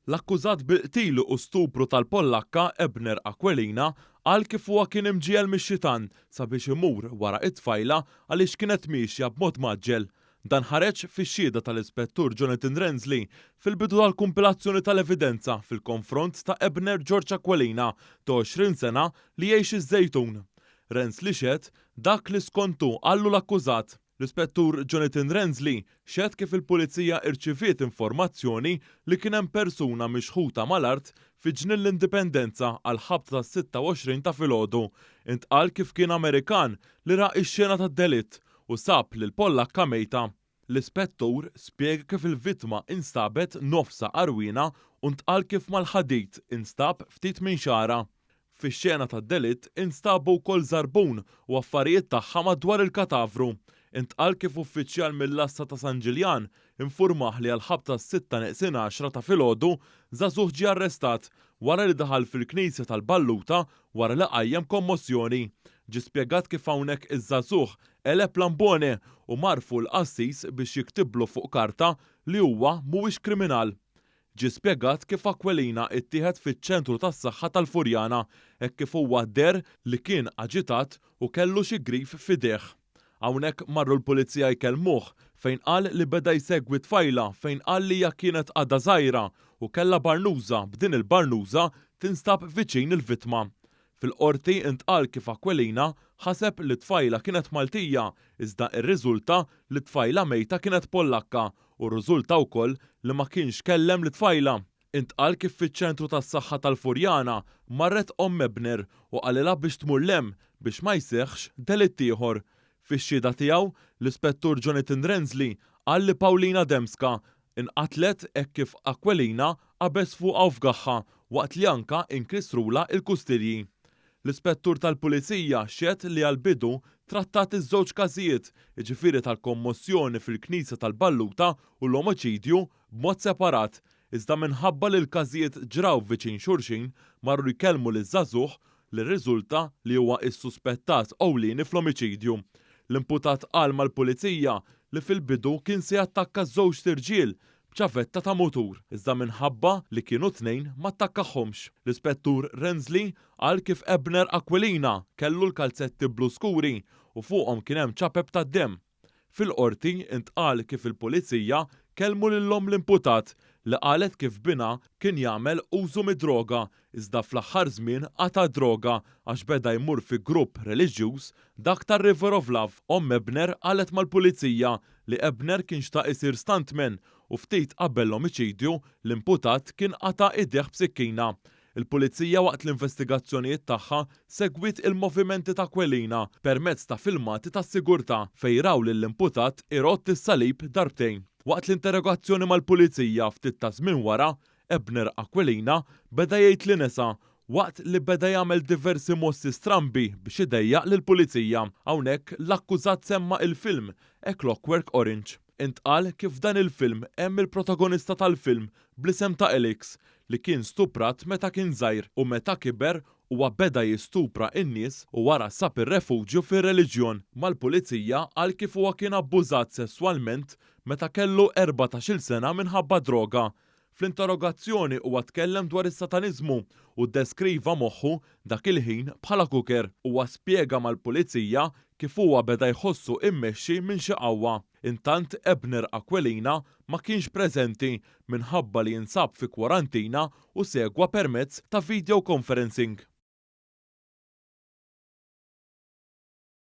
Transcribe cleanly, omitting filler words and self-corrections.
L-akkużat bil-qtil u stupru tal-Pollakka Ebner Aquilina qal kif huwa kien imġiel mix-xitan sabiex imur wara t-tfajla għaliex kienet mixja b'mod maġġel. Dan ħareġ fix-xhieda tal-Ispettur Jonathan Rensley fil-bidu tal-kumpilazzjoni tal-evidenza fil-konfront ta' Ebner George Aquilina ta' 20 sena li jgħix iż-Żejtun. Rensley xehed dak li skontu qallu l-akkużat. L-Ispettur Jonathan Rensley xehed kif il-Pulizija rċiviet informazzjoni li kien hemm persuna mixħuta mal-art fi ġnien l-Indipendenza għal ħabta tas-26 ta' filgħodu. Intqal kif kien Amerikan li raq ix-xena tad-delitt u sab lil Pollakka mejta. L-Ispettur spjega kif il-vittma instabet nofsa qarwina u ntqal kif mal-ħadid instab ftit minn xara. Fix-xena tad-delitt instabu wkoll żarbun u affarijiet tagħha madwar il-katavru. Intqal kif uffiċjal mill-Lassa ta' San Ġiljan infurmah li għal-ħabta s-6:10 ta' filgħodu żagħżugħ ġie arrestat wara li daħal fil-Knisja tal-Balluta wara li qajjem kommozzjoni. Ġie spjegat kif hawnhekk iż-żagħżugħ eleb lambone u marfu l-qassis biex jiktiblu fuq karta li huwa mhuwiex kriminal. Ġie spjegat kif Aquilina ttieħed fiċ-ċentru tas-saħħa tal-Furjana hekk kif huwa der li kien aġitat u kellu xi grif f'idejh. Hawnhekk marru l-Pulizija jkellmuh fejn qal li beda jsegwi tfajla fejn qal li hija kienet għadha żgħira u kellha barnuża b'din il-barnuża tinstab viċin il-vittma. Fil-qorti intqal kif Aquilina ħaseb li tfajla kienet Maltija iżda rriżulta li tfajla mejta kienet Pollakka u rriżulta wkoll li ma kienx kellem li tfajla. Intqal kif fiċ-ċentru tas-saħħa tal-Furjana marret Omm Ebner u qalilha biex tmur lem biex ma jseħħx delitt ieħor. Fix-xhieda tiegħu, l-Ispettur Jonathan Rensley qal li Paulina Dembska inqatlet hekk kif Aquilina qabeż fuqha u f'gaħħa waqt li anke inkisrula l-kustidji. L-Ispettur tal-Pulizija xehed li għall-bidu trattat iż-żewġ każijiet, jiġifieri tal-kommozzjoni fil-Knisja tal-Balluta u l-omoċidju b'mod separat, iżda minħabba li l-każijiet ġraw viċin xulxin marru jkellmu liż-żagħżugħ li rriżulta li huwa s-suspettat ewlieni fl-omiċidju. L-imputat qal mal-Pulizija li fil-bidu kien se jattakka żewġ tirġiel b'ċavetta ta' mutur, iżda minħabba li kienu tnejn ma attakkahomx. L-Ispettur Rensley qal kif Ebner Aquilina kellu l-kalzetti blu skuri u fuqhom kien hemm ċapeb tad-demm. Fil-qorti intqal kif il-Pulizija kellmu lilhom l-imputat li qalet kif bina kien jagħmel użu mid-droga iżda fl-aħħar żmien qata' droga għax beda jmur fi grupp reliġjuż dak tar-River of Love. Omm Ebner qalet mal-Pulizija li Ebner kien xtaq isir stuntman u ftit qabel l-omiċidju l-imputat kien qata' idejh b'sikkina. Il-Pulizija waqt l-investigazzjonijiet tagħha segwit il-movimenti ta' Aquilina permezz ta' filmati tas-sigurtà fejn raw lill-imputat irott is-salib darbtejn. Waqt l-interrogazzjoni mal-Pulizija ftit ta' żmien wara, Ebner Aquilina beda jgħid li nesa waqt li beda jagħmel diversi mossi strambi biex idejjaq lill-Pulizija. Hawnhekk l-akkużat semma il-film A Clockwork Orange. Intqal kif dan il-film hemm il-protagonista tal-film bl-isem ta' Elix li kien stuprat meta kien żgħir u meta kiber huwa beda jistupra n-nies u wara sab ir-refuġju fir-reliġjon. Mal-Pulizija qal kif huwa kien abbużat sesswalment meta kellu 14-il sena minħabba droga. Fl-interrogazzjoni huwa tkellem dwar is-sataniżmu u ddeskriva moħħu dak il-ħin bħala kuker. Huwa spjega mal-Pulizija kif huwa beda jħossu immexxi minn xi qawwa. Intant Ebner Aquilina ma kienx preżenti minħabba li jinsab fi kwarantina u segwa permezz ta' video conferencing.